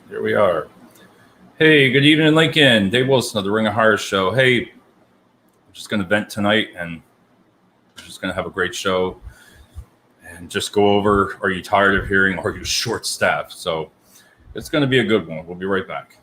Here we are. Hey, good evening, Lincoln. Dave Wilson of the Ring of Hire Show. Hey, I'm just going to vent tonight, and we're just going to have a great show and just go over, are you tired of hearing, are you short-staffed? So it's going to be a good one. We'll be right back.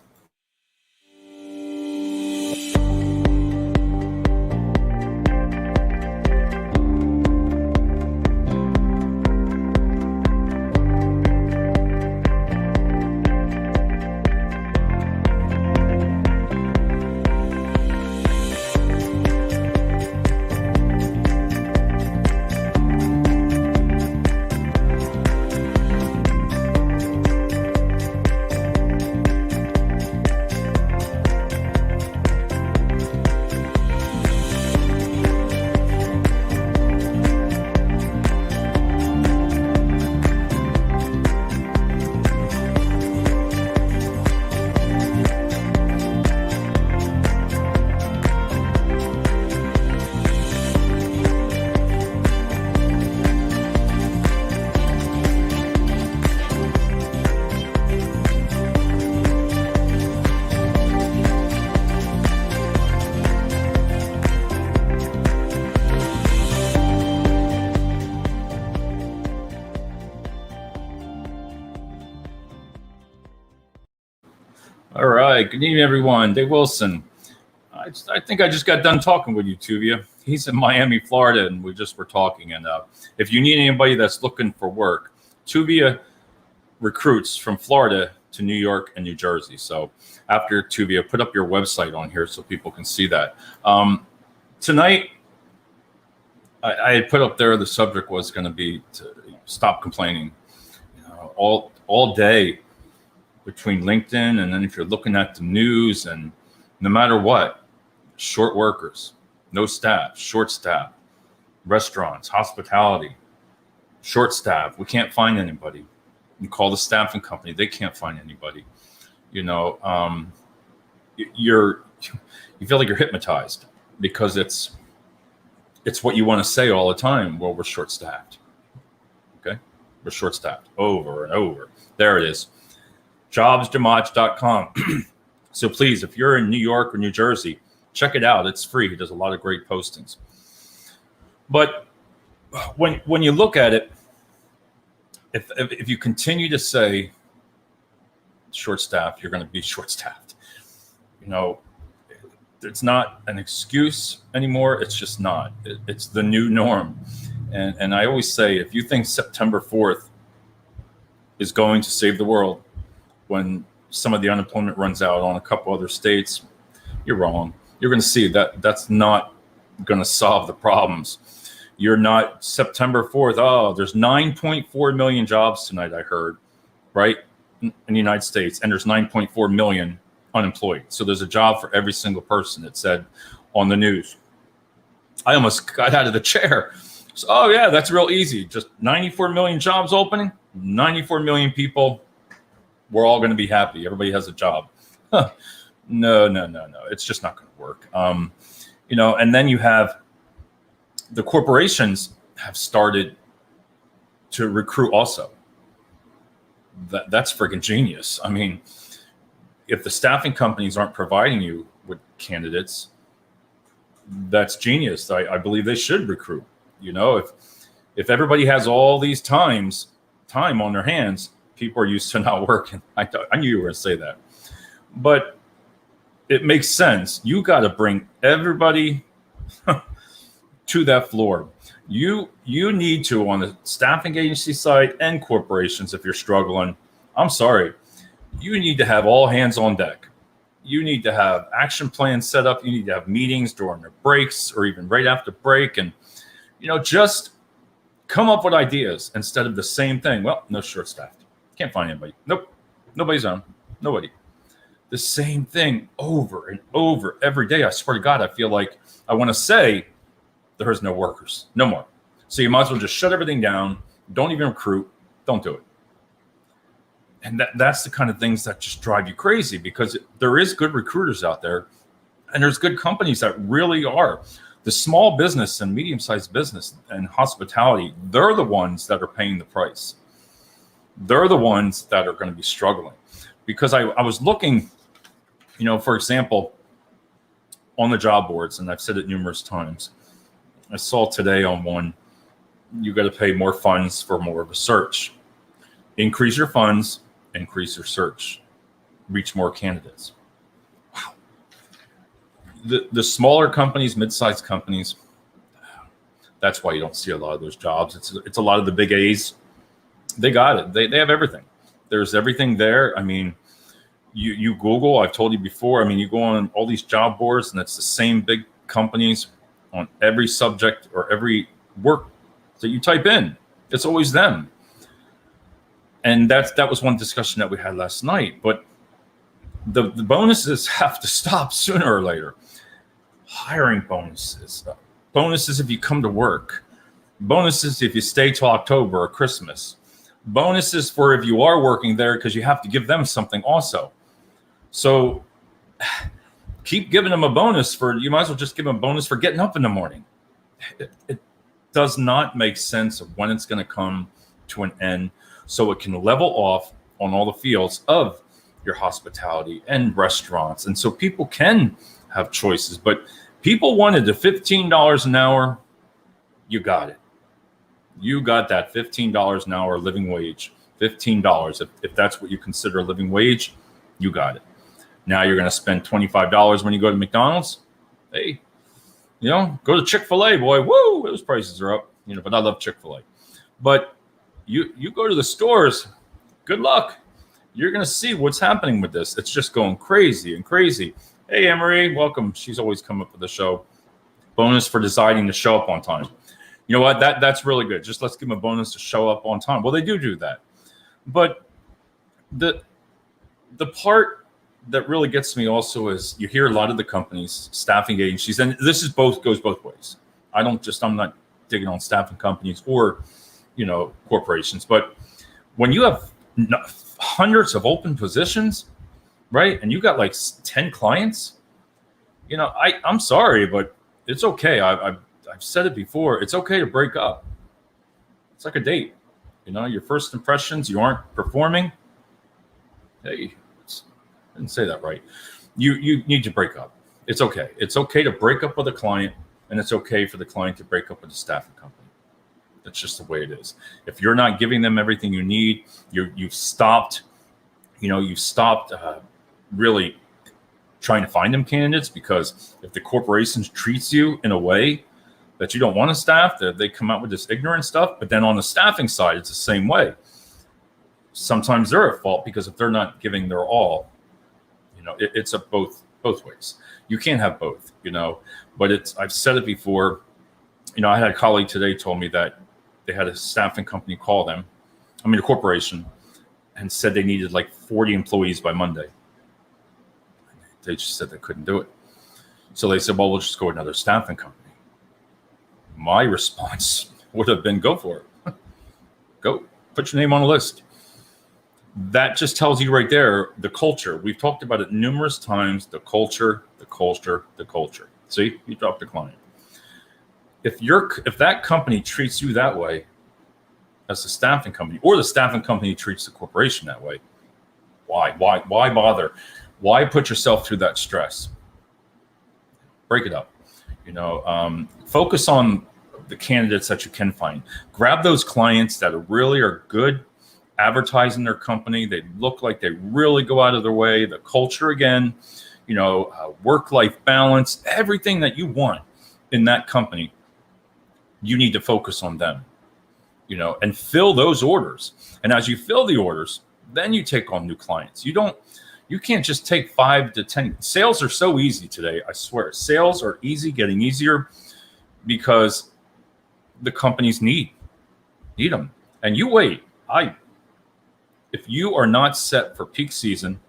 All right. Good evening, everyone. Dave Wilson. I think I just got done talking with you, Tuvia. He's in Miami, Florida, and we just were talking. And if you need anybody that's looking for work, Tuvia recruits from Florida to New York and New Jersey. So after Tuvia, put up your website on here so people can see that. Tonight, I had put up there the subject was going to be to stop complaining. All day between LinkedIn and then if you're looking at the news, and no matter what, short workers, no staff, short staff, restaurants, hospitality, short staff. We can't find anybody. You call the staffing company, they can't find anybody. You feel like you're hypnotized because it's what you want to say all the time. Well, we're short staffed. Okay, we're short staffed over and over. There it is. JobsDeMatch.com. So please, if you're in New York or New Jersey, check it out. It's free. He does a lot of great postings. But when you look at it, if you continue to say short-staffed, you're going to be short-staffed. It's not an excuse anymore. It's just not. It's the new norm. And I always say, if you think September 4th is going to save the world, when some of the unemployment runs out on a couple other states, you're wrong. You're going to see that that's not going to solve the problems. You're not September 4th. Oh, there's 9.4 million jobs tonight, I heard, right, in the United States. And there's 9.4 million unemployed. So there's a job for every single person, it said on the news. I almost got out of the chair. So, oh, yeah, that's real easy. Just 94 million jobs opening, 94 million people. We're all going to be happy. Everybody has a job. Huh. No. It's just not going to work. And then you have the corporations have started to recruit also. That's freaking genius. I mean, if the staffing companies aren't providing you with candidates, that's genius. I believe they should recruit. If everybody has all these time on their hands, people are used to not working. I knew you were going to say that. But it makes sense. You got to bring everybody to that floor. You need to, on the staffing agency side and corporations, if you're struggling, I'm sorry, you need to have all hands on deck. You need to have action plans set up. You need to have meetings during the breaks or even right after break. And, just come up with ideas instead of the same thing. Well, no, short-staffed. Can't find anybody. Nope. Nobody's on. Nobody. The same thing over and over every day. I swear to God, I feel like I want to say there's no workers. No more. So you might as well just shut everything down. Don't even recruit. Don't do it. And that's the kind of things that just drive you crazy, because there is good recruiters out there, and there's good companies that really are. The small business and medium-sized business and hospitality, they're the ones that are paying the price. they're the ones that are going to be struggling. Because I was looking, for example, on the job boards, and I've said it numerous times. I saw today on one, you got to pay more funds for more of a search. Increase your funds, increase your search, reach more candidates. Wow. The smaller companies, mid-sized companies, that's why you don't see a lot of those jobs. It's a lot of the big A's. They got it. They have everything. There's everything there. I mean, you Google, I've told you before, I mean, you go on all these job boards and it's the same big companies on every subject or every work that you type in. It's always them. And that was one discussion that we had last night. But the bonuses have to stop sooner or later. Hiring bonuses. Bonuses if you come to work. Bonuses if you stay till October or Christmas. Bonuses for if you are working there because you have to give them something also. So keep giving them a bonus you might as well just give them a bonus for getting up in the morning. It does not make sense of when it's going to come to an end so it can level off on all the fields of your hospitality and restaurants. And so people can have choices, but people wanted the $15 an hour. You got it. You got that $15 an hour living wage, $15. If that's what you consider a living wage, you got it. Now you're going to spend $25 when you go to McDonald's. Hey, go to Chick-fil-A, boy. Woo, those prices are up. But I love Chick-fil-A. But you go to the stores, good luck. You're going to see what's happening with this. It's just going crazy and crazy. Hey, Emery, welcome. She's always come up with the show. Bonus for deciding to show up on time. You know what? That's really good. Just let's give them a bonus to show up on time. Well, they do that. But the part that really gets me also is you hear a lot of the companies, staffing agencies, and this is goes both ways. I'm not digging on staffing companies or, corporations, but when you have hundreds of open positions, right? And you got like 10 clients, I'm sorry, but it's okay. I've said it before. It's okay to break up. It's like a date. Your first impressions, you aren't performing. Hey, I didn't say that right. You need to break up. It's okay. It's okay to break up with a client, and it's okay for the client to break up with a staffing company. That's just the way it is. If you're not giving them everything you need, you've stopped. You've stopped really trying to find them candidates, because if the corporation treats you in a way that you don't want to staff, that they come out with this ignorant stuff. But then on the staffing side, it's the same way. Sometimes they're at fault because if they're not giving their all, it's a both ways. You can't have both, but I've said it before. I had a colleague today told me that they had a staffing company call them, a corporation, and said they needed like 40 employees by Monday. They just said they couldn't do it. So they said, well, we'll just go with another staffing company. My response would have been, go for it. Go, put your name on the list. That just tells you right there, the culture. We've talked about it numerous times, the culture. See, you dropped a client. If that company treats you that way as a staffing company, or the staffing company treats the corporation that way, why bother? Why put yourself through that stress? Break it up. Focus on the candidates that you can find. Grab those clients that really are good advertising their company. They look like they really go out of their way. The culture again, work-life balance, everything that you want in that company, you need to focus on them, and fill those orders. And as you fill the orders, then you take on new clients. You can't just take 5 to 10. Sales are so easy today. I swear, sales are getting easier because the companies need them. And you wait. If you are not set for peak season,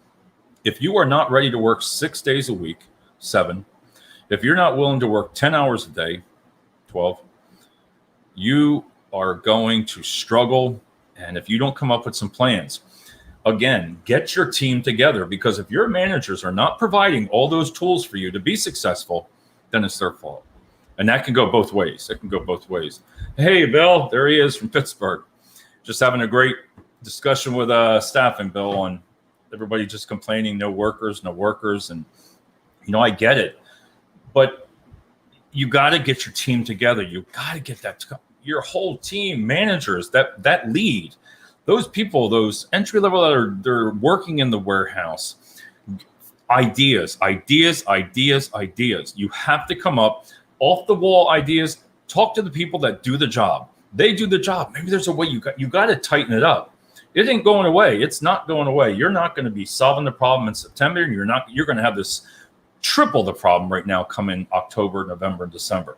if you are not ready to work 6 days a week, 7, if you're not willing to work 10 hours a day, 12, you are going to struggle. And if you don't come up with some plans, again, get your team together, because if your managers are not providing all those tools for you to be successful, then it's their fault. And that can go both ways. Hey, Bill, there he is from Pittsburgh. Just having a great discussion with staffing, Bill, on everybody just complaining, no workers, no workers. And, I get it. But you got to get your team together. You got to get your whole team, managers, that lead, those people, those entry level that they're working in the warehouse. Ideas. You have to come up off the wall ideas. Talk to the people that do the job. They do the job. Maybe there's a way you got to tighten it up. It ain't going away. It's not going away. You're not going to be solving the problem in September. And you're going to have this triple the problem right now come in October, November, and December.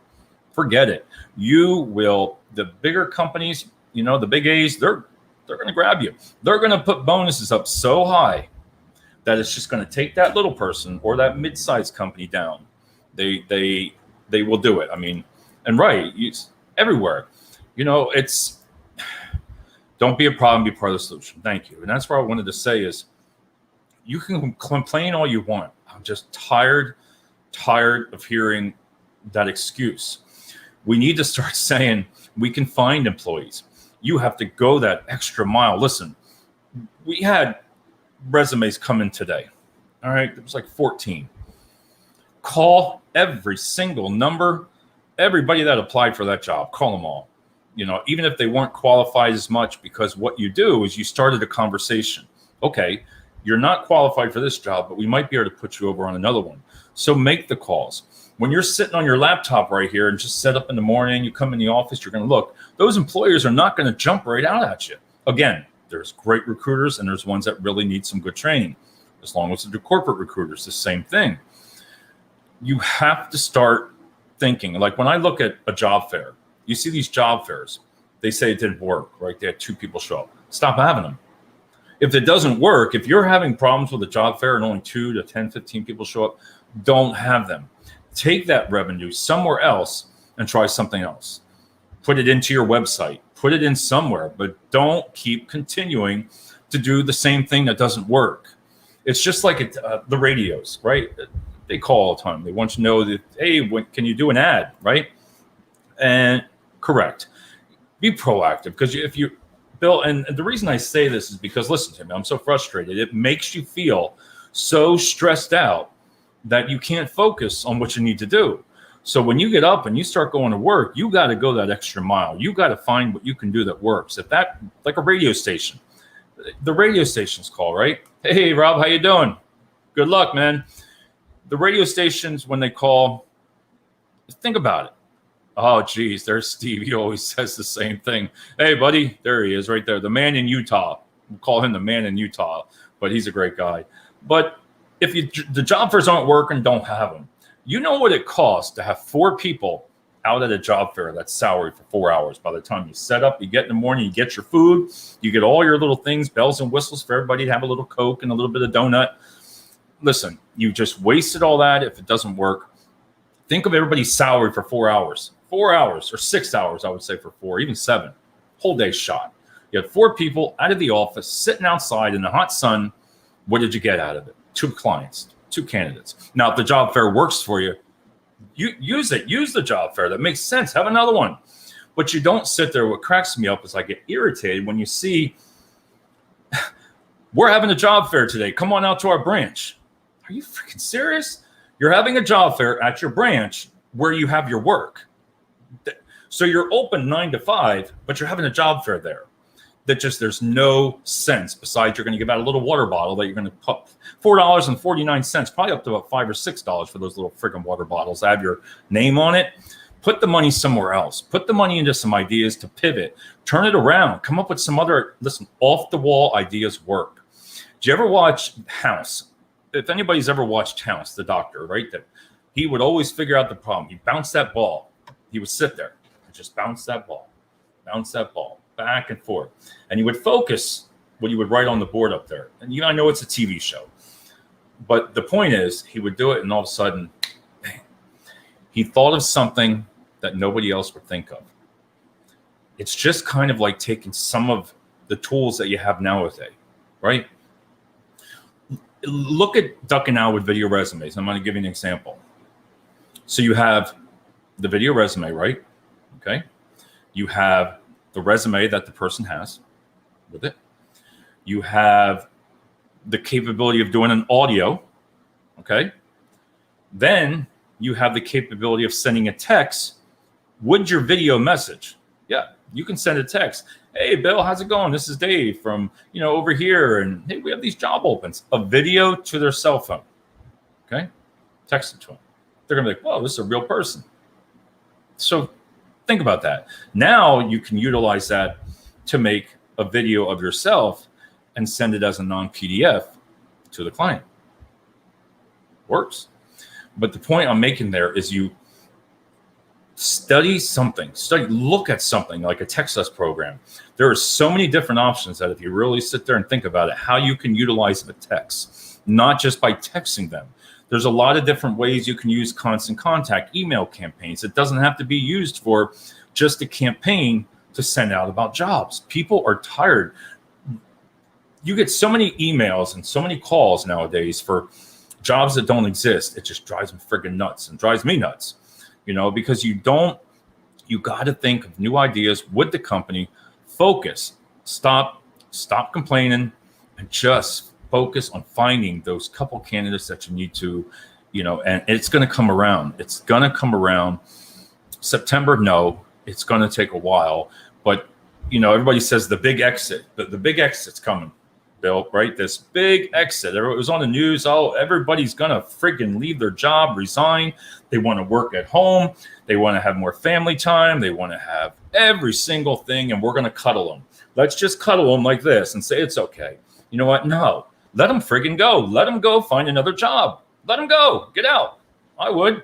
Forget it. You will, the bigger companies, the big A's, they're going to grab you. They're going to put bonuses up so high that it's just going to take that little person or that mid-sized company down. They will do it. I mean, and right, everywhere. It's don't be a problem, be part of the solution. Thank you. And that's what I wanted to say is you can complain all you want. I'm just tired of hearing that excuse. We need to start saying we can find employees. You have to go that extra mile. Listen, we had resumes come in today. All right. It was like 14. Call every single number, everybody that applied for that job, call them all. Even if they weren't qualified as much, because what you do is you started a conversation. Okay, you're not qualified for this job, but we might be able to put you over on another one. So make the calls. When you're sitting on your laptop right here and just set up in the morning, you come in the office, you're going to look. Those employers are not going to jump right out at you. Again, there's great recruiters and there's ones that really need some good training. As long as they're corporate recruiters, the same thing. You have to start thinking. Like when I look at a job fair, you see these job fairs, they say it didn't work, right? They had 2 people show up. Stop having them. If it doesn't work, if you're having problems with a job fair and only 2 to 10, 15 people show up, don't have them. Take that revenue somewhere else and try something else. Put it into your website, put it in somewhere, but don't keep continuing to do the same thing that doesn't work. It's just like the radios, right? They call all the time. They want to know that, hey, can you do an ad, right? And correct. Be proactive, because if you, Bill, and the reason I say this is because, listen to me, I'm so frustrated. It makes you feel so stressed out that you can't focus on what you need to do. So when you get up and you start going to work, you got to go that extra mile. You got to find what you can do that works. If that, like a radio station, the radio stations call, right? Hey, Rob, how you doing? Good luck, man. The radio stations, when they call, think about it. Oh, geez, there's Steve. He always says the same thing. Hey, buddy, there he is right there. The man in Utah. We'll call him the man in Utah, but he's a great guy. But if the job fairs aren't working, don't have them. You know what it costs to have 4 people out at a job fair that's salary for 4 hours. By the time you set up, you get in the morning, you get your food, you get all your little things, bells and whistles for everybody to have a little Coke and a little bit of donut. Listen, you just wasted all that if it doesn't work. Think of everybody's salary for 4 hours. 4 hours or 6 hours, I would say, for 4, even 7. Whole day shot. You had 4 people out of the office sitting outside in the hot sun. What did you get out of it? 2 clients, 2 candidates. Now, if the job fair works for you, use it. Use the job fair. That makes sense. Have another one. But you don't sit there. What cracks me up is I get irritated when you see, we're having a job fair today. Come on out to our branch. Are you freaking serious? You're having a job fair at your branch where you have your work. So you're open 9 to 5, but you're having a job fair there. There's no sense. Besides, you're going to give out a little water bottle that you're going to put $4.49, probably up to about $5 or $6 for those little friggin' water bottles. Have your name on it. Put the money somewhere else. Put the money into some ideas to pivot. Turn it around. Come up with some other, off the wall ideas work. Did you ever watch House? If anybody's ever watched House, the doctor, right? That he would always figure out the problem. He'd bounce that ball. He would sit there and just bounce that ball, back and forth. And he would focus what he would write on the board up there. And I know it's a TV show, but the point is he would do it, and all of a sudden, bang, he thought of something that nobody else would think of. It's just kind of like taking some of the tools that you have nowadays, right? Look at Duck and Al with video resumes. I'm going to give you an example. So you have the video resume, right? Okay. You have the resume that the person has with it. You have the capability of doing an audio, okay? Then you have the capability of sending a text with your video message. Yeah, you can send a text. Hey, Bill, how's it going? This is Dave from, over here. And hey, we have these job opens. A video to their cell phone, okay? Text it to them. They're going to be like, whoa, this is a real person. So think about that. Now you can utilize that to make a video of yourself and send it as a non-PDF to the client. Works. But the point I'm making there is you look at something like a text us program. There are so many different options that if you really sit there and think about it, how you can utilize the text, not just by texting them. There's a lot of different ways you can use constant contact, email campaigns. It doesn't have to be used for just a campaign to send out about jobs. People are tired. You get so many emails and so many calls nowadays for jobs that don't exist. It just drives them friggin' nuts and drives me nuts, because you got to think of new ideas with the company, focus, stop complaining, and just focus on finding those couple candidates that you need to, and it's going to come around. It's going to come around. September, no, it's going to take a while, but everybody says the big exit, the big exit's coming. Bill, right? This big exit. It was on the news. Oh, everybody's going to friggin' leave their job, resign. They want to work at home. They want to have more family time. They want to have every single thing, and we're going to cuddle them. Let's just cuddle them like this and say it's okay. You know what? No. Let them friggin' go. Let them go find another job. Let them go. Get out. I would.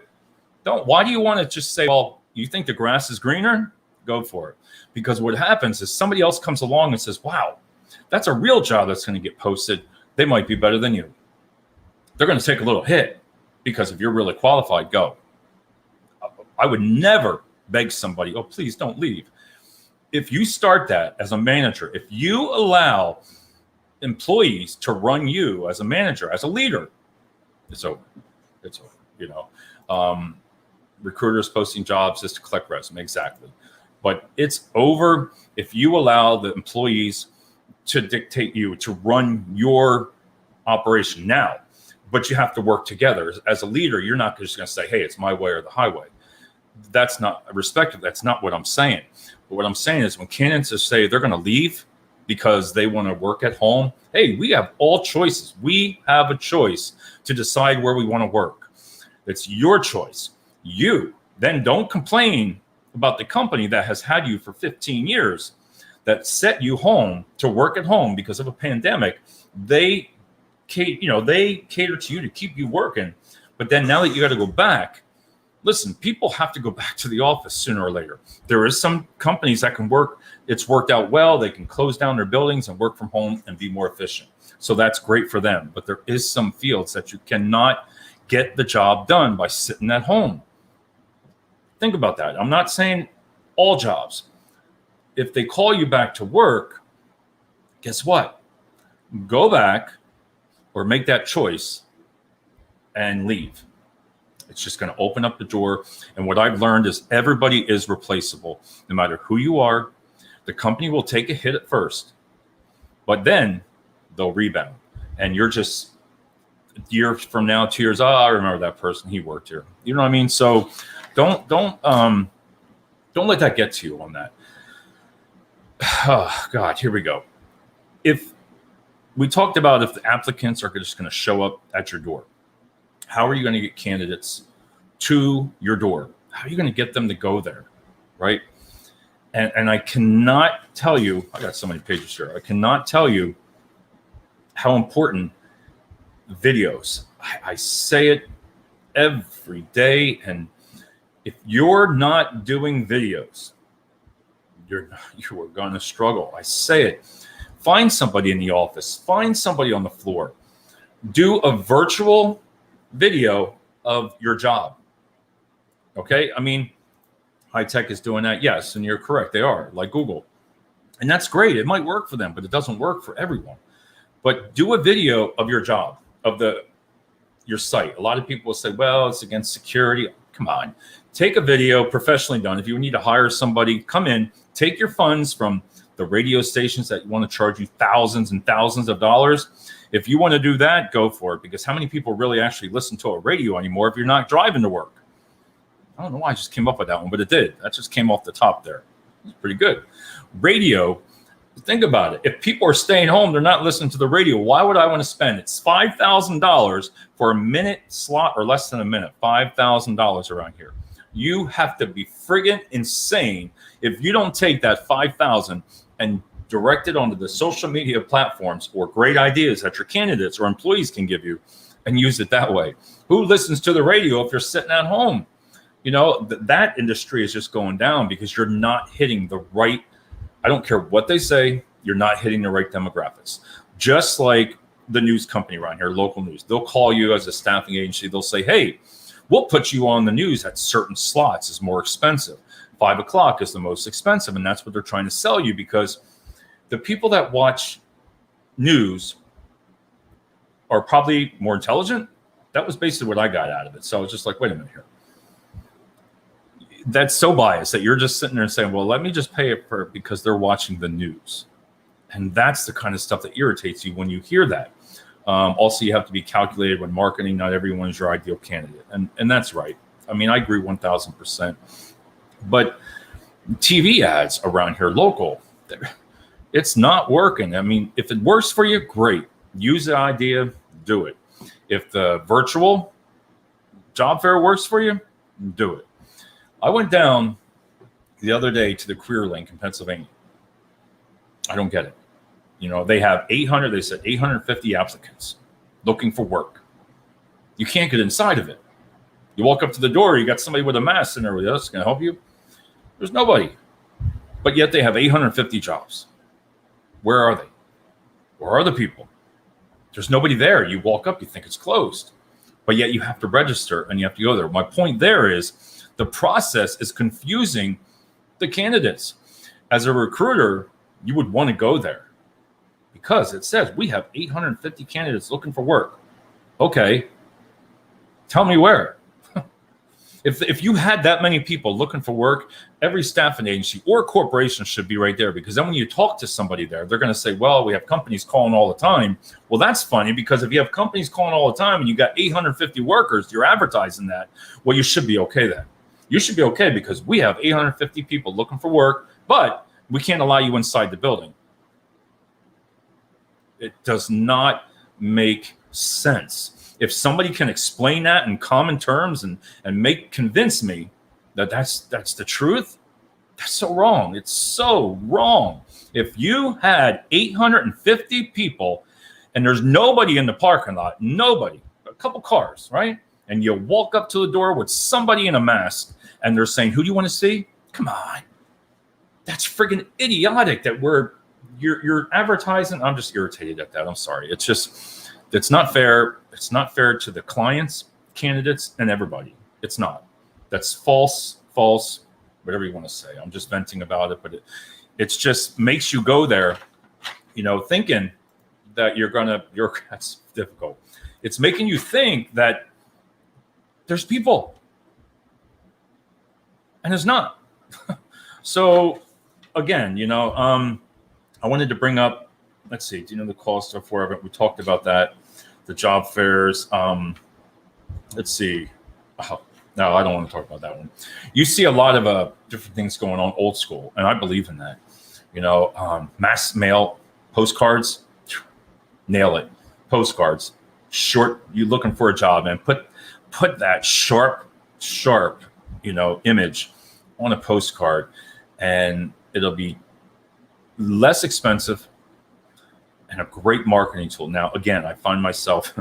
Don't. Why do you want to just say, well, you think the grass is greener? Go for it. Because what happens is somebody else comes along and says, wow, that's a real job that's going to get posted. They might be better than you. They're going to take a little hit because if you're really qualified, go. I would never beg somebody, oh, please don't leave. If you start that as a manager, if you allow employees to run you as a manager, as a leader, it's over. It's over. Recruiters posting jobs just to collect resume, exactly. But it's over if you allow the employees to dictate you, to run your operation now. But you have to work together. As a leader, you're not just going to say, hey, it's my way or the highway. That's not respectful. That's not what I'm saying. But what I'm saying is when candidates say they're going to leave because they want to work at home, hey, we have all choices. We have a choice to decide where we want to work. It's your choice. You then don't complain about the company that has had you for 15 years, that set you home to work at home because of a pandemic. They cater to you to keep you working. But then now that you got to go back, listen, people have to go back to the office sooner or later. There is some companies that can work. It's worked out well. They can close down their buildings and work from home and be more efficient. So that's great for them. But there is some fields that you cannot get the job done by sitting at home. Think about that. I'm not saying all jobs. If they call you back to work, guess what? Go back or make that choice and leave. It's just going to open up the door. And what I've learned is everybody is replaceable. No matter who you are, the company will take a hit at first, but then they'll rebound. And you're just a year from now, 2 years, I remember that person. He worked here. You know what I mean? So don't let that get to you on that. Oh, God, here we go. If we talked about if the applicants are just going to show up at your door, how are you going to get candidates to your door? How are you going to get them to go there, right? And I cannot tell you, I got so many pages here. I cannot tell you how important videos. I say it every day. And if you're not doing videos, you are going to struggle. I say it. Find somebody in the office. Find somebody on the floor. Do a virtual video of your job. Okay? I mean, high tech is doing that. Yes, and you're correct. They are, like Google. And that's great. It might work for them, but it doesn't work for everyone. But do a video of your job, of your site. A lot of people will say, well, it's against security. Come on. Take a video professionally done. If you need to hire somebody, come in, take your funds from the radio stations that want to charge you thousands and thousands of dollars. If you want to do that, go for it, because how many people really actually listen to a radio anymore if you're not driving to work? I don't know why I just came up with that one, but it did. That just came off the top there. It's pretty good. Radio, think about it. If people are staying home, they're not listening to the radio. Why would I want to spend? It's $5,000 for a minute slot, or less than a minute. $5,000 around here. You have to be friggin' insane if you don't take that $5,000 and direct it onto the social media platforms or great ideas that your candidates or employees can give you and use it that way. Who listens to the radio if you're sitting at home? You know, that industry is just going down because you're not hitting the right, I don't care what they say, you're not hitting the right demographics. Just like the news company around here, local news, they'll call you as a staffing agency. They'll say, hey, we'll put you on the news at certain slots is more expensive. 5 o'clock is the most expensive. And that's what they're trying to sell you, because the people that watch news are probably more intelligent. That was basically what I got out of it. So I was just like, wait a minute here. That's so biased that you're just sitting there and saying, well, let me just pay it for because they're watching the news. And that's the kind of stuff that irritates you when you hear that. Also, you have to be calculated when marketing. Not everyone is your ideal candidate. And that's right. I mean, I agree 1,000%. But TV ads around here, local, it's not working. I mean, if it works for you, great. Use the idea, do it. If the virtual job fair works for you, do it. I went down the other day to the Career Link in Pennsylvania. I don't get it. You know, they have 850 applicants looking for work. You can't get inside of it. You walk up to the door, you got somebody with a mask and everybody else can help you. There's nobody. But yet they have 850 jobs. Where are they? Where are the people? There's nobody there. You walk up, you think it's closed. But yet you have to register and you have to go there. My point there is, the process is confusing the candidates. As a recruiter, you would want to go there because it says we have 850 candidates looking for work. Okay, tell me where. If you had that many people looking for work, every staffing agency or corporation should be right there, because then when you talk to somebody there, they're going to say, well, we have companies calling all the time. Well, that's funny, because if you have companies calling all the time and you got 850 workers, you're advertising that. Well, you should be okay then. You should be okay because we have 850 people looking for work, but we can't allow you inside the building. It does not make sense. If somebody can explain that in common terms and convince me that that's the truth, that's so wrong. It's so wrong. If you had 850 people and there's nobody in the parking lot, nobody, a couple cars, right? And you walk up to the door with somebody in a mask and they're saying, who do you want to see? Come on. That's friggin' idiotic that you're advertising. I'm just irritated at that. I'm sorry. It's not fair. It's not fair to the clients, candidates, and everybody. It's not. That's false, whatever you want to say. I'm just venting about it, but it's just makes you go there, you know, thinking that that's difficult. It's making you think that there's people, and it's not. So again, you know, I wanted to bring up, let's see, do you know the cost of it? We talked about that, the job fairs. Let's see. Oh, no, I don't want to talk about that one. You see a lot of different things going on old school, and I believe in that. You know, mass mail postcards, nail it. Postcards, short. You looking for a job, and put that sharp, you know, image on a postcard, and it'll be less expensive and a great marketing tool. Now, again, I find myself,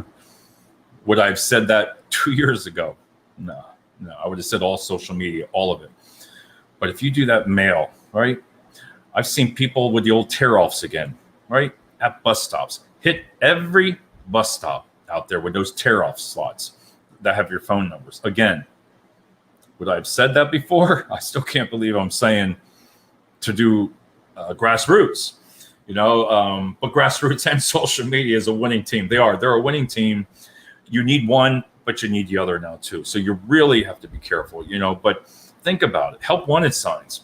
would I have said that 2 years ago? No, I would have said all social media, all of it. But if you do that mail, right? I've seen people with the old tear-offs again, right? At bus stops. Hit every bus stop out there with those tear-off slots that have your phone numbers. Again, would I have said that before? I still can't believe I'm saying to do grassroots, you know, but grassroots and social media is a winning team. They're a winning team. You need one, but you need the other now too. So you really have to be careful, you know, but think about it. Help wanted signs.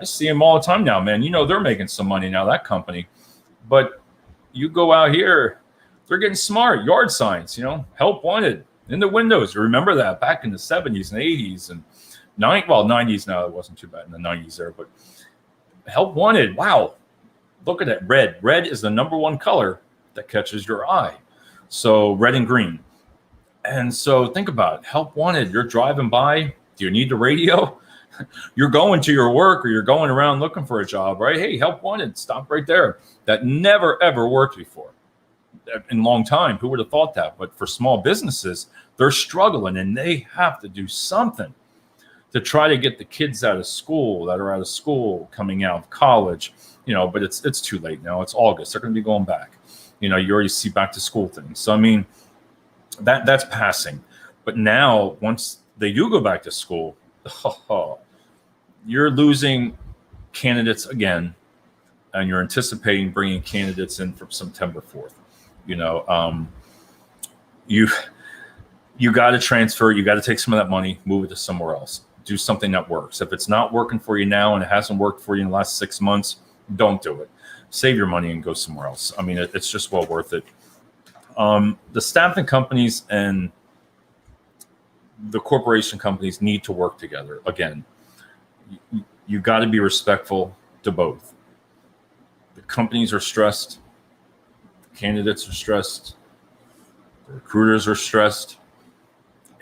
I see them all the time now, man. They're making some money now, that company. But you go out here, they're getting smart. Yard signs, help wanted in the windows. Remember that back in the 70s and 80s and 90s now. It wasn't too bad in the 90s there, but help wanted. Wow. Look at that red. Red is the number one color that catches your eye. So red and green. And so think about it. Help wanted. You're driving by. Do you need the radio? You're going to your work or you're going around looking for a job, right? Hey, help wanted. Stop right there. That never, ever worked before in a long time. Who would have thought that? But for small businesses, they're struggling and they have to do something to try to get the kids out of school that are out of school, coming out of college, but it's too late now. It's August. They're going to be going back. You already see back to school things. So, I mean, that's passing. But now, once they do go back to school, you're losing candidates again, and you're anticipating bringing candidates in from September 4th. You got to transfer. You got to take some of that money, move it to somewhere else. Do something that works. If it's not working for you now and it hasn't worked for you in the last 6 months, don't do it. Save your money and go somewhere else. I mean, it's just well worth it. The staffing companies and the corporation companies need to work together. Again, you got to be respectful to both. The companies are stressed. The candidates are stressed. The recruiters are stressed.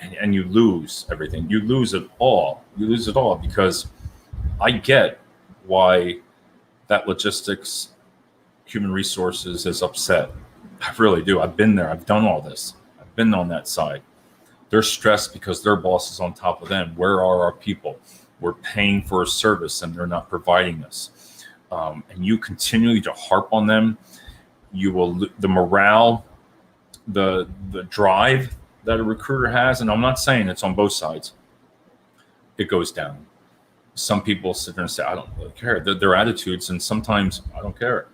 And you lose everything. You lose it all. You lose it all because I get why that logistics, human resources is upset. I really do. I've been there. I've done all this. I've been on that side. They're stressed because their boss is on top of them. Where are our people? We're paying for a service and they're not providing us. And you continually to harp on them. You will, the morale, the drive that a recruiter has, and I'm not saying it's on both sides, it goes down. Some people sit there and say, I don't really care. Their attitudes, and sometimes I don't care.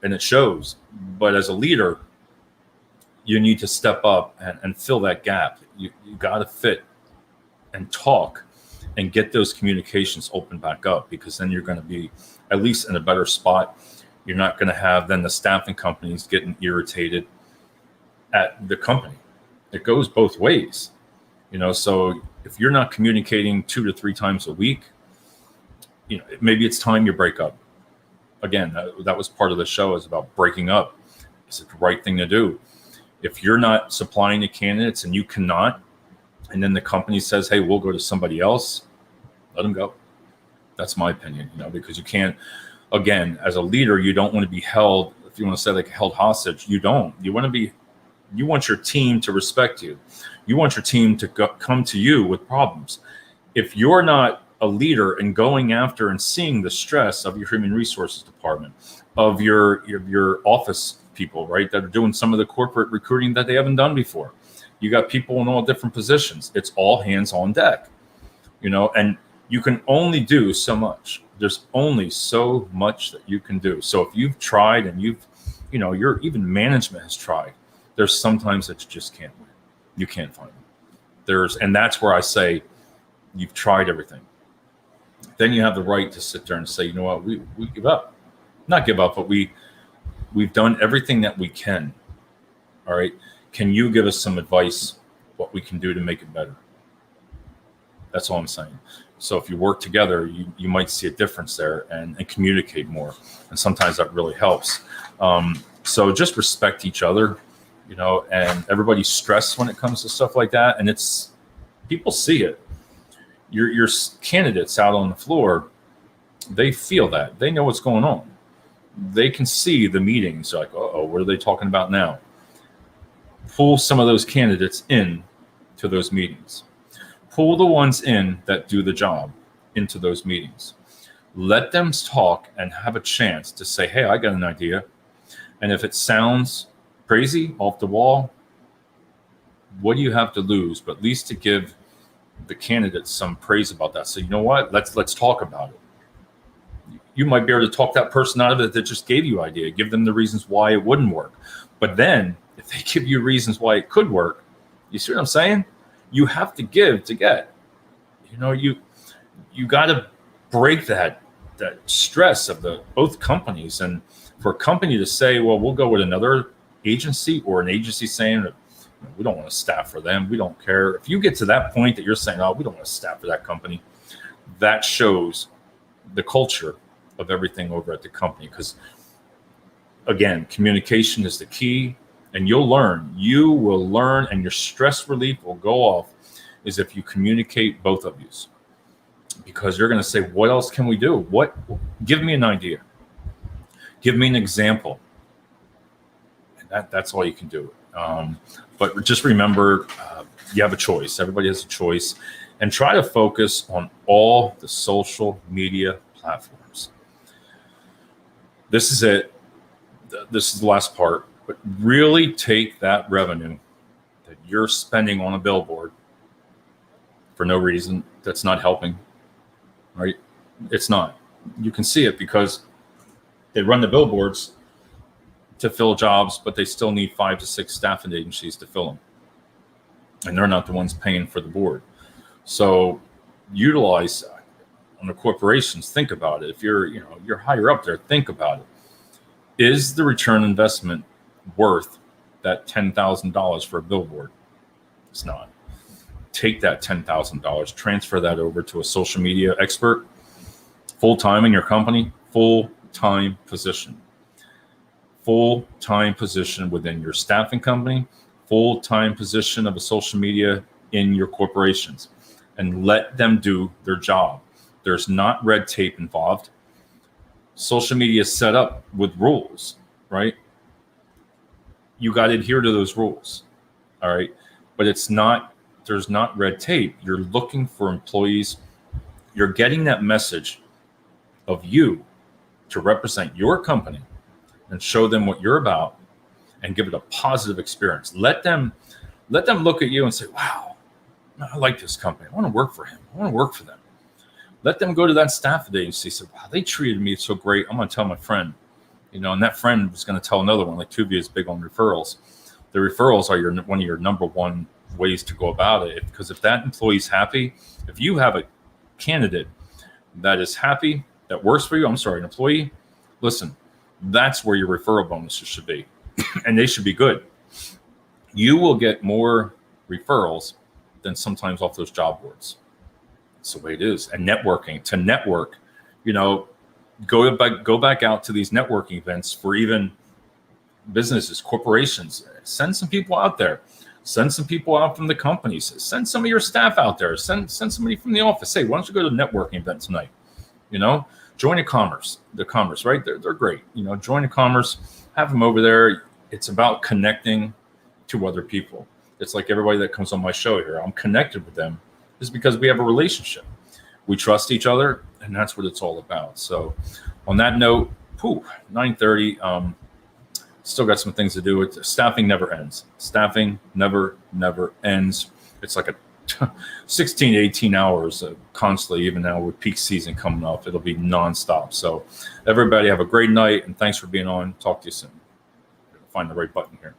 And it shows. But as a leader, you need to step up and fill that gap. You got to fit and talk and get those communications open back up, because then you're going to be at least in a better spot. You're not going to have then the staffing companies getting irritated at the company. It goes both ways, so if you're not communicating 2 to 3 times a week, maybe it's time you break up. Again, that was part of the show, is about breaking up. Is it the right thing to do? If you're not supplying the candidates and you cannot, and then the company says, hey, we'll go to somebody else, let them go. That's my opinion, because you can't, again, as a leader, you don't want to be held, if you want to say like held hostage, you don't. You want your team to respect you. You want your team to come to you with problems. If you're not a leader and going after and seeing the stress of your human resources department, of your office people, right, that are doing some of the corporate recruiting that they haven't done before. You got people in all different positions. It's all hands on deck, and you can only do so much. There's only so much that you can do. So if you've tried and even management has tried, there's sometimes that you just can't win. You can't find them. And that's where I say you've tried everything. Then you have the right to sit there and say, you know what, we give up. Not give up, but we've done everything that we can. All right. Can you give us some advice what we can do to make it better? That's all I'm saying. So if you work together, you might see a difference there and communicate more. And sometimes that really helps. So just respect each other. And everybody's stressed when it comes to stuff like that. And people see it. Your candidates out on the floor, they feel that. They know what's going on. They can see the meetings. Like, what are they talking about now? Pull some of those candidates in to those meetings. Pull the ones in that do the job into those meetings. Let them talk and have a chance to say, hey, I got an idea. And if it sounds crazy, off the wall, what do you have to lose? But at least to give the candidates some praise about that. So you know what? Let's talk about it. You might be able to talk that person out of it that just gave you idea. Give them the reasons why it wouldn't work. But then if they give you reasons why it could work, you see what I'm saying? You have to give to get. You got to break that that stress of the both companies, and for a company to say, well, we'll go with another agency, or an agency saying we don't want to staff for them, we don't care. If you get to that point that you're saying, oh, we don't want to staff for that company, that shows the culture of everything over at the company. Because again, communication is the key, and you will learn, and your stress relief will go off is if you communicate, both of you, because you're going to say, what else can we do? Give me an idea, give me an example, and that's all you can do. But just remember, you have a choice. Everybody has a choice, and try to focus on all the social media platforms. This is it. This is the last part, but really take that revenue that you're spending on a billboard for no reason, that's not helping, right? It's not. You can see it because they run the billboards to fill jobs, but they still need 5 to 6 staffing agencies to fill them. And they're not the ones paying for the board. So utilize on the corporations, think about it. If you're higher up there, think about it. Is the return investment worth that $10,000 for a billboard? It's not. Take that $10,000, transfer that over to a social media expert, full-time in your company, full-time position within your staffing company, full-time position of a social media in your corporations, and let them do their job. There's not red tape involved. Social media is set up with rules, right? You got to adhere to those rules, all right? But there's not red tape. You're looking for employees. You're getting that message of you to represent your company and show them what you're about and give it a positive experience. Let them look at you and say, wow, I like this company. I want to work for him. I want to work for them. Let them go to that staff agency and say, wow, they treated me so great. I'm going to tell my friend, and that friend was going to tell another one. Like Tuvia is big on referrals. The referrals are one of your number one ways to go about it. Because if that employee's happy, if you have a candidate that is happy, that works for you, an employee, listen, that's where your referral bonuses should be. And they should be good. You will get more referrals than sometimes off those job boards. That's the way it is. And networking, to network, go back out to these networking events for even businesses, corporations. Send some people out there. Send some people out from the companies. Send some of your staff out there. Send somebody from the office. Hey, why don't you go to a networking event tonight? Join the commerce, right? They're great. Join the commerce, have them over there. It's about connecting to other people. It's like everybody that comes on my show here. I'm connected with them is because we have a relationship. We trust each other, and that's what it's all about. So on that note, 9:30, still got some things to do. Staffing never ends. Staffing never ends. It's like a 16 to 18 hours constantly, even now with peak season coming up. It'll be nonstop. So everybody have a great night, and thanks for being on. Talk to you soon. Find the right button here.